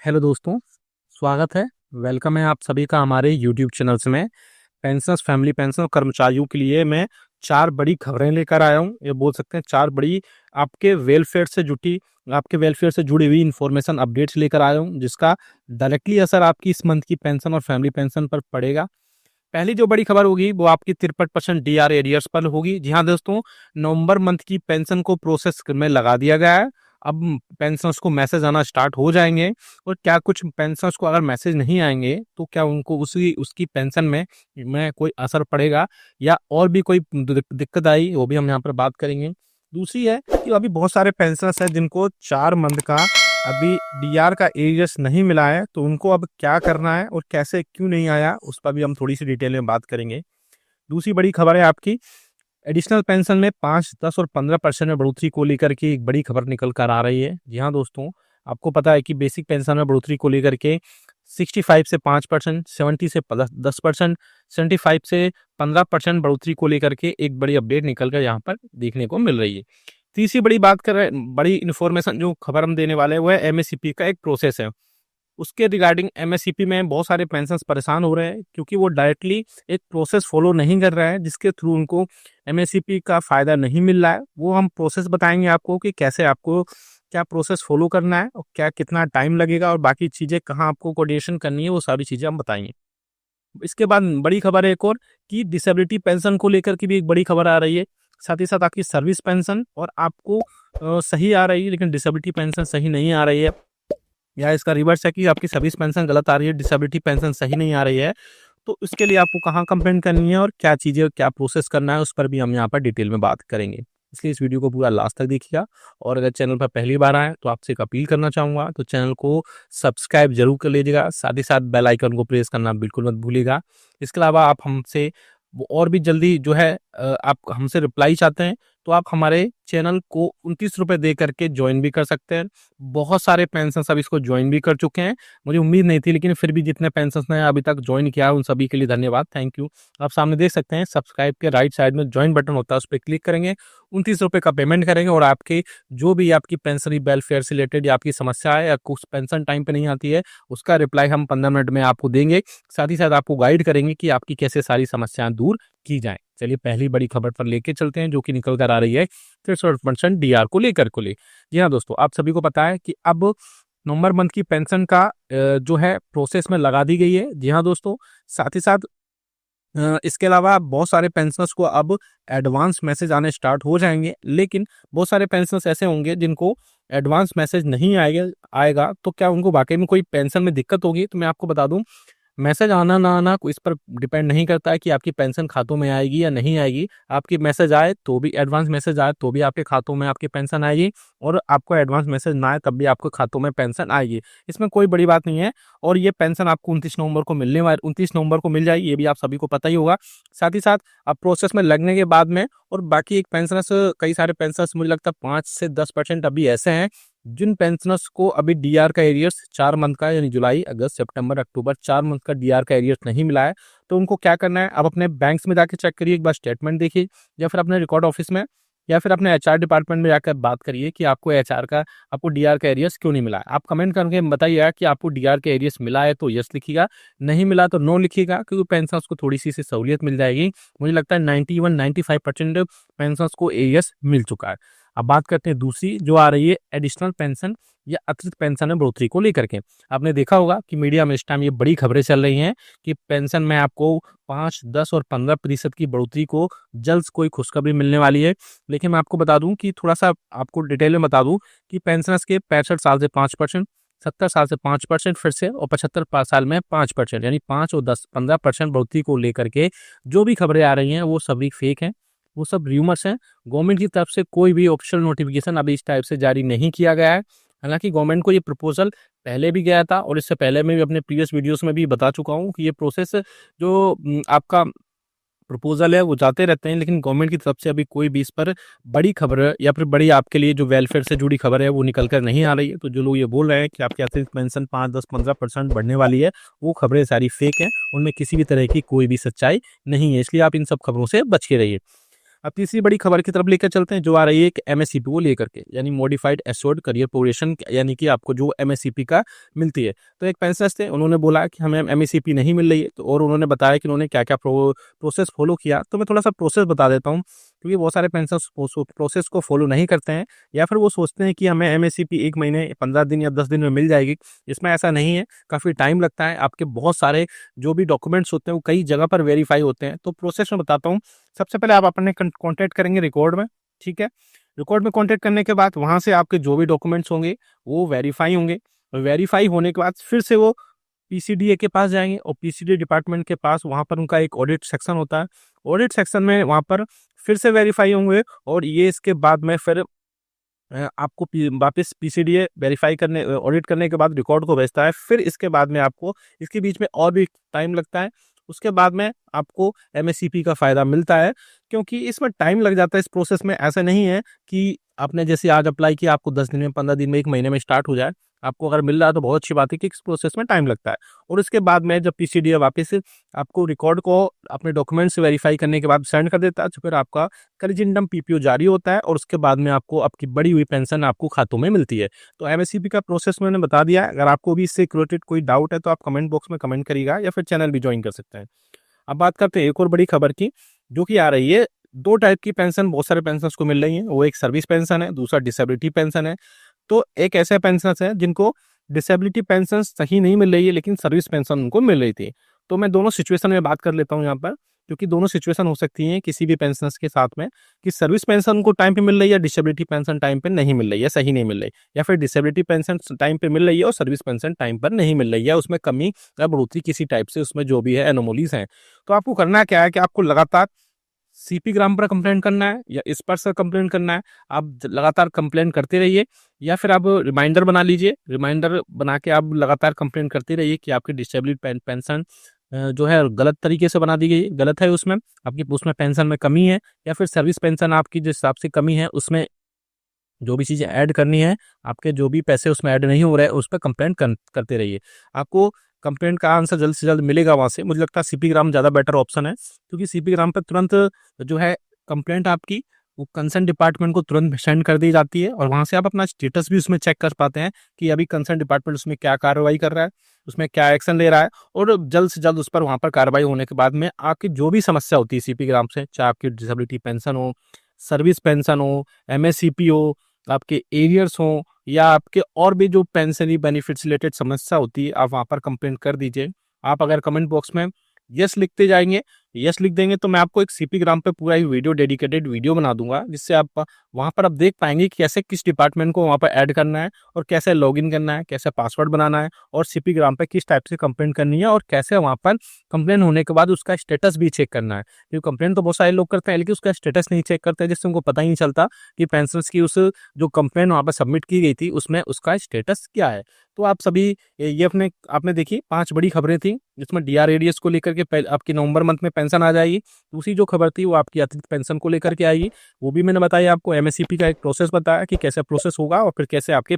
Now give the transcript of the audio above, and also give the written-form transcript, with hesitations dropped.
Hello दोस्तों, स्वागत है। वेलकम है आप सभी का हमारे यूट्यूब चैनल्स में। पेंशनर्स, फैमिली पेंशन और कर्मचारियों के लिए मैं 4 बड़ी खबरें लेकर आया हूँ। ये बोल सकते हैं 4 बड़ी आपके वेलफेयर से जुड़ी हुई इन्फॉर्मेशन अपडेट्स लेकर आया हूँ, जिसका डायरेक्टली असर आपकी इस मंथ की पेंशन और फैमिली पेंशन पर पड़ेगा। पहली जो बड़ी खबर होगी वो आपकी 63% डीआर एरियर्स पर होगी। जी हाँ दोस्तों, नवंबर मंथ की पेंशन को प्रोसेस में लगा दिया गया है। अब पेंशनर्स को मैसेज आना स्टार्ट हो जाएंगे। और क्या कुछ पेंशनर्स को अगर मैसेज नहीं आएंगे तो क्या उनको उसकी पेंशन में कोई असर पड़ेगा या और भी कोई दिक्कत आई, वो भी हम यहाँ पर बात करेंगे। दूसरी है कि अभी बहुत सारे पेंशनर्स हैं जिनको 4 मंथ का अभी डीआर का एरियर्स नहीं मिला है, तो उनको अब क्या करना है और कैसे क्यों नहीं आया, उस पर भी हम थोड़ी सी डिटेल में बात करेंगे। दूसरी बड़ी खबर है आपकी एडिशनल पेंशन में 5, 10 और 15% में बढ़ोतरी को लेकर के एक बड़ी खबर निकल कर आ रही है। जी हाँ दोस्तों, आपको पता है कि बेसिक पेंशन में बढ़ोतरी को लेकर के 65 से 5%, 70 से 10%, 75 से 15% बढ़ोतरी को लेकर के एक बड़ी अपडेट निकल कर यहाँ पर देखने को मिल रही है। तीसरी बड़ी इन्फॉर्मेशन जो खबर हम देने वाले हैं वह एमएससीपी का एक प्रोसेस है। उसके रिगार्डिंग एमएससीपी में बहुत सारे पेंशनर्स परेशान हो रहे हैं क्योंकि वो डायरेक्टली एक प्रोसेस फॉलो नहीं कर रहा है, जिसके थ्रू उनको एमएससीपी का फ़ायदा नहीं मिल रहा है। वो हम प्रोसेस बताएंगे आपको कि कैसे आपको क्या प्रोसेस फॉलो करना है और क्या कितना टाइम लगेगा और बाकी चीज़ें कहाँ आपको कोऑर्डिनेशन करनी है, वो सारी चीज़ें हम बताएंगे। इसके बाद बड़ी खबर है एक और कि डिसेबिलिटी पेंशन को लेकर की भी एक बड़ी खबर आ रही है। साथ ही साथ आपकी सर्विस पेंशन और आपको सही आ रही है लेकिन डिसेबिलिटी पेंशन सही नहीं आ रही है, या इसका रिवर्स है कि आपकी सर्विस पेंशन गलत आ रही है, डिसेबिलिटी पेंशन सही नहीं आ रही है। तो इसके लिए आपको कहाँ कंप्लेंट करनी है और क्या चीज़ें, क्या प्रोसेस करना है, उस पर भी हम यहाँ पर डिटेल में बात करेंगे। इसलिए इस वीडियो को पूरा लास्ट तक देखिएगा। और अगर चैनल पर पहली बार आए तो आपसे एक अपील करना चाहूँगा, तो चैनल को सब्सक्राइब जरूर कर लीजिएगा। साथ ही साथ बेल आइकन को प्रेस करना बिल्कुल मत भूलिएगा। इसके अलावा आप हमसे और भी जल्दी जो है आप हमसे रिप्लाई चाहते हैं तो आप हमारे चैनल को 29 रुपये दे करके ज्वाइन भी कर सकते हैं। बहुत सारे पेंशनर्स अब इसको ज्वाइन भी कर चुके हैं। मुझे उम्मीद नहीं थी, लेकिन फिर भी जितने पेंशनर्स ने अभी तक ज्वाइन किया उन सभी के लिए धन्यवाद, थैंक यू। आप सामने देख सकते हैं सब्सक्राइब के राइट साइड में ज्वाइन बटन होता है, उस पर क्लिक करेंगे, 29 रुपये का पेमेंट करेंगे और आपके जो भी आपकी पेंशन वेलफेयर से रिलेटेड या आपकी समस्या है या कुछ पेंशन टाइम पे नहीं आती है, उसका रिप्लाई हम 15 मिनट में आपको देंगे। साथ ही साथ आपको गाइड करेंगे कि आपकी कैसे सारी समस्याएं दूर की जाएं। चलिए पहली बड़ी खबर पर लेके चलते हैं जो कि निकल कर आ रही है 63% डीआर को लेकर को ले। जी हाँ दोस्तों, आप सभी को पता है कि अब नवंबर मंथ की पेंशन का जो है प्रोसेस में लगा दी गई है। जी हाँ दोस्तों, साथ ही साथ इसके अलावा बहुत सारे पेंशनर्स को अब एडवांस मैसेज आने स्टार्ट हो जाएंगे, लेकिन बहुत सारे पेंशनर्स ऐसे होंगे जिनको एडवांस मैसेज नहीं आएगा तो क्या उनको वाकई में कोई पेंशन में दिक्कत होगी? तो मैं आपको बता दूं, मैसेज आना ना आना कोई इस पर डिपेंड नहीं करता है कि आपकी पेंशन खातों में आएगी या नहीं आएगी। आपकी मैसेज आए तो भी, एडवांस मैसेज आए तो भी आपके खातों में आपकी पेंशन आएगी, और आपको एडवांस मैसेज ना आए तब भी आपके खातों में पेंशन आएगी। इसमें कोई बड़ी बात नहीं है। और ये पेंशन आपको 29 नवंबर को 29 नवंबर को मिल जाएगी, ये भी आप सभी को पता ही होगा। साथ ही साथ अब प्रोसेस में लगने के बाद में, और बाकी एक पेंशनर्स, कई सारे पेंशनर्स मुझे लगता है 5 से 10% अभी ऐसे हैं जिन पेंशनर्स को अभी डीआर का एरियर्स 4 मंथ का, यानी जुलाई, अगस्त, सितंबर, अक्टूबर 4 मंथ का डीआर का एरियर्स नहीं मिला है। तो उनको क्या करना है, अब अपने बैंक्स में जाके चेक करिए, एक बार स्टेटमेंट देखिए, या फिर अपने रिकॉर्ड ऑफिस में, या फिर अपने एचआर डिपार्टमेंट में जाकर बात करिए कि आपको डीआर का एरियर्स क्यों नहीं मिला है। आप कमेंट करके बताइएगा कि आपको डीआर का एरियर्स मिला है तो यस लिखिएगा, नहीं मिला तो नो लिखिएगा, क्योंकि पेंशनर्स को थोड़ी सी सहूलियत मिल जाएगी। मुझे लगता है 91-95% पेंशनर्स को एरियर्स मिल चुका है। अब बात करते हैं दूसरी जो आ रही है एडिशनल पेंशन या अतिरिक्त पेंशन में बढ़ोतरी को लेकर के। आपने देखा होगा कि मीडिया में इस टाइम ये बड़ी खबरें चल रही हैं कि पेंशन में आपको 5, 10 और 15% की बढ़ोतरी को जल्द कोई खुशखबरी मिलने वाली है। लेकिन मैं आपको बता दूं कि थोड़ा सा आपको डिटेल में बता दूं कि पेंशनर्स के 65 साल से 5%, 70 साल से 5% फिर से, और 75 साल में 5%, यानी 5 और 10, 15% बढ़ोतरी को लेकर के जो भी खबरें आ रही हैं वो सभी फेक हैं, वो सब र्यूमर्स हैं। गवर्नमेंट की तरफ से कोई भी ऑफिशियल नोटिफिकेशन अभी इस टाइप से जारी नहीं किया गया है। हालांकि गवर्नमेंट को ये प्रपोजल पहले भी गया था, और इससे पहले मैं भी अपने प्रीवियस वीडियोस में भी बता चुका हूँ कि ये प्रोसेस जो आपका प्रपोजल है वो जाते रहते हैं, लेकिन गवर्नमेंट की तरफ से अभी कोई भी इस पर बड़ी खबर या फिर बड़ी आपके लिए जो वेलफेयर से जुड़ी खबर है वो निकल कर नहीं आ रही है। तो जो लोग ये बोल रहे हैं कि आपकी अतिरिक्त पेंशन 5, 10, 15% बढ़ने वाली है, वो खबरें सारी फेक हैं, उनमें किसी भी तरह की कोई भी सच्चाई नहीं है। इसलिए आप इन सब खबरों से बच के रहिए। अब तीसरी बड़ी खबर की तरफ लेकर चलते हैं, जो आ रही है एक एमएससीपी को लेकर के, यानी मॉडिफाइड एश्योर्ड करियर प्रोग्रेशन, यानी कि आपको जो एमएससीपी का मिलती है। तो एक पेंशनर्स थे, उन्होंने बोला कि हमें एमएससीपी नहीं मिल रही है, तो और उन्होंने बताया कि उन्होंने क्या क्या प्रोसेस फॉलो किया। तो मैं थोड़ा सा प्रोसेस बता देता हूँ, क्योंकि बहुत सारे पेंशनर्स प्रोसेस को फॉलो नहीं करते हैं, या फिर वो सोचते हैं कि हमें एमएससीपी 1 महीने 15 दिन या 10 दिन में मिल जाएगी। इसमें ऐसा नहीं है, काफ़ी टाइम लगता है। आपके बहुत सारे जो भी डॉक्यूमेंट्स होते हैं वो कई जगह पर वेरीफाई होते हैं। तो प्रोसेस में बताता हूँ। सबसे पहले आप अपने कॉन्टैक्ट करेंगे रिकॉर्ड में, ठीक है। रिकॉर्ड में कॉन्टैक्ट करने के बाद वहाँ से आपके जो भी डॉक्यूमेंट्स होंगे वो वेरीफाई होंगे। वेरीफाई होने के बाद फिर से वो पीसीडीए के पास जाएंगे, और पीसीडीए डिपार्टमेंट के पास वहाँ पर उनका एक ऑडिट सेक्शन होता है। ऑडिट सेक्शन में वहाँ पर फिर से वेरीफाई होंगे, और ये इसके बाद में फिर आपको वापस पीसीडीए वेरीफाई करने ऑडिट करने के बाद रिकॉर्ड को भेजता है। फिर इसके बाद में आपको इसके बीच में और भी टाइम लगता है। उसके बाद में आपको एमएससीपी का फ़ायदा मिलता है, क्योंकि इसमें टाइम लग जाता है इस प्रोसेस में। ऐसा नहीं है कि आपने जैसे आज अप्लाई किया आपको 10 दिन में, 15 दिन में, 1 महीने में स्टार्ट हो जाए। आपको अगर मिल रहा है तो बहुत अच्छी बात है कि इस प्रोसेस में टाइम लगता है। और इसके बाद में जब पीसीडीए वापस आपको रिकॉर्ड को अपने डॉक्यूमेंट्स वेरीफाई करने के बाद सेंड कर देता है, तो फिर आपका करिजेंडम पीपीओ जारी होता है, और उसके बाद में आपको आपकी बढ़ी हुई पेंशन आपको खातों में मिलती है। तो एमएससीपी का प्रोसेस मैंने बता दिया है। अगर आपको भी इससे रिलेटेड कोई डाउट है तो आप कमेंट बॉक्स में कमेंट करिएगा, या फिर चैनल भी ज्वाइन कर सकते हैं। अब बात करते हैं एक और बड़ी खबर की, जो कि आ रही है। 2 टाइप की पेंशन बहुत सारे पेंशनर्स को मिल रही है। वो एक सर्विस पेंशन है, दूसरा डिसेबिलिटी पेंशन है। तो एक ऐसे पेंशनर्स हैं जिनको डिसेबिलिटी पेंशन सही नहीं मिल रही है, लेकिन सर्विस पेंशन उनको मिल रही थी। तो मैं दोनों सिचुएशन में बात कर लेता हूँ यहाँ पर, क्योंकि दोनों सिचुएशन हो सकती हैं किसी भी पेंशनर्स के साथ में, कि सर्विस पेंशन उनको टाइम पे मिल रही है, डिसेबिलिटी पेंशन टाइम पे नहीं मिल रही है, सही नहीं मिल रही, या फिर डिसेबिलिटी पेंशन टाइम पे मिल रही है और सर्विस पेंशन टाइम पर नहीं मिल रही है, उसमें कमी या बढ़ोतरी किसी टाइप से उसमें जो भी है एनोमलीज हैं। तो आपको करना क्या है कि आपको लगातार सीपी ग्राम पर कंप्लेन करना है या इस पर से कंप्लेन करना है। आप लगातार कंप्लेन करते रहिए, या फिर आप रिमाइंडर बना लीजिए। रिमाइंडर बना के आप लगातार कंप्लेन करते रहिए कि आपकी डिसेबिलिटी पेंशन जो है गलत तरीके से बना दी गई, गलत है, उसमें आपकी उसमें पेंशन में कमी है, या फिर सर्विस पेंशन आपकी जिस हिसाब से कमी है उसमें जो भी चीज़ें ऐड करनी है, आपके जो भी पैसे उसमें ऐड नहीं हो रहे हैं, उस पर कंप्लेंट करते रहिए। आपको कंप्लेंट का आंसर जल्द से जल्द मिलेगा वहाँ से। मुझे लगता है सीपी ग्राम ज़्यादा बेटर ऑप्शन है, क्योंकि सीपी ग्राम पर तुरंत जो है कंप्लेंट आपकी वो कंसर्न डिपार्टमेंट को तुरंत सेंड कर दी जाती है, और वहाँ से आप अपना स्टेटस भी उसमें चेक कर पाते हैं कि अभी कंसर्न डिपार्टमेंट उसमें क्या कार्रवाई कर रहा है, उसमें क्या एक्शन ले रहा है, और जल्द से जल्द उस पर वहाँ पर कार्रवाई होने के बाद में आपकी जो भी समस्या होती है सीपी ग्राम से, चाहे आपकी डिसेबिलिटी पेंशन हो, सर्विस पेंशन हो, एमएससीपी हो, आपके एरियर्स हों, या आपके और भी जो पेंशनरी बेनिफिट्स रिलेटेड समस्या होती है, आप वहाँ पर कंप्लेंट कर दीजिए। आप अगर कमेंट बॉक्स में यस लिखते जाएंगे, यस लिख देंगे, तो मैं आपको एक सीपी ग्राम पे पूरा ही वीडियो डेडिकेटेड वीडियो बना दूंगा, जिससे आप वहाँ पर आप देख पाएंगे कि कैसे किस डिपार्टमेंट को वहाँ पर ऐड करना है, और कैसे लॉगिन करना है, कैसे पासवर्ड बनाना है, और सीपी ग्राम पे किस टाइप से कंप्लेंट करनी है, और कैसे वहाँ पर कंप्लेंट होने के बाद उसका स्टेटस भी चेक करना है। क्योंकि कंप्लेंट तो बहुत सारे लोग करते हैं, लेकिन उसका स्टेटस नहीं चेक करते, जिससे उनको पता ही नहीं चलता कि पेंशनर्स की उस जो कंप्लेंट वहाँ पर सबमिट की गई थी उसमें उसका स्टेटस क्या है। तो आप सभी ये अपने आपने देखी 5 बड़ी खबरें थी, जिसमें डीआर एरियर्स को लेकर के आपकी नवंबर मंथ में पेंशन आ जाएगी। दूसरी जो खबर थी वो आपकी अतिरिक्त पेंशन को लेकर के आएगी, वो भी मैंने बताया आपको। एमएससीपी का एक प्रोसेस बताया कि कैसे प्रोसेस होगा, और फिर कैसे आपके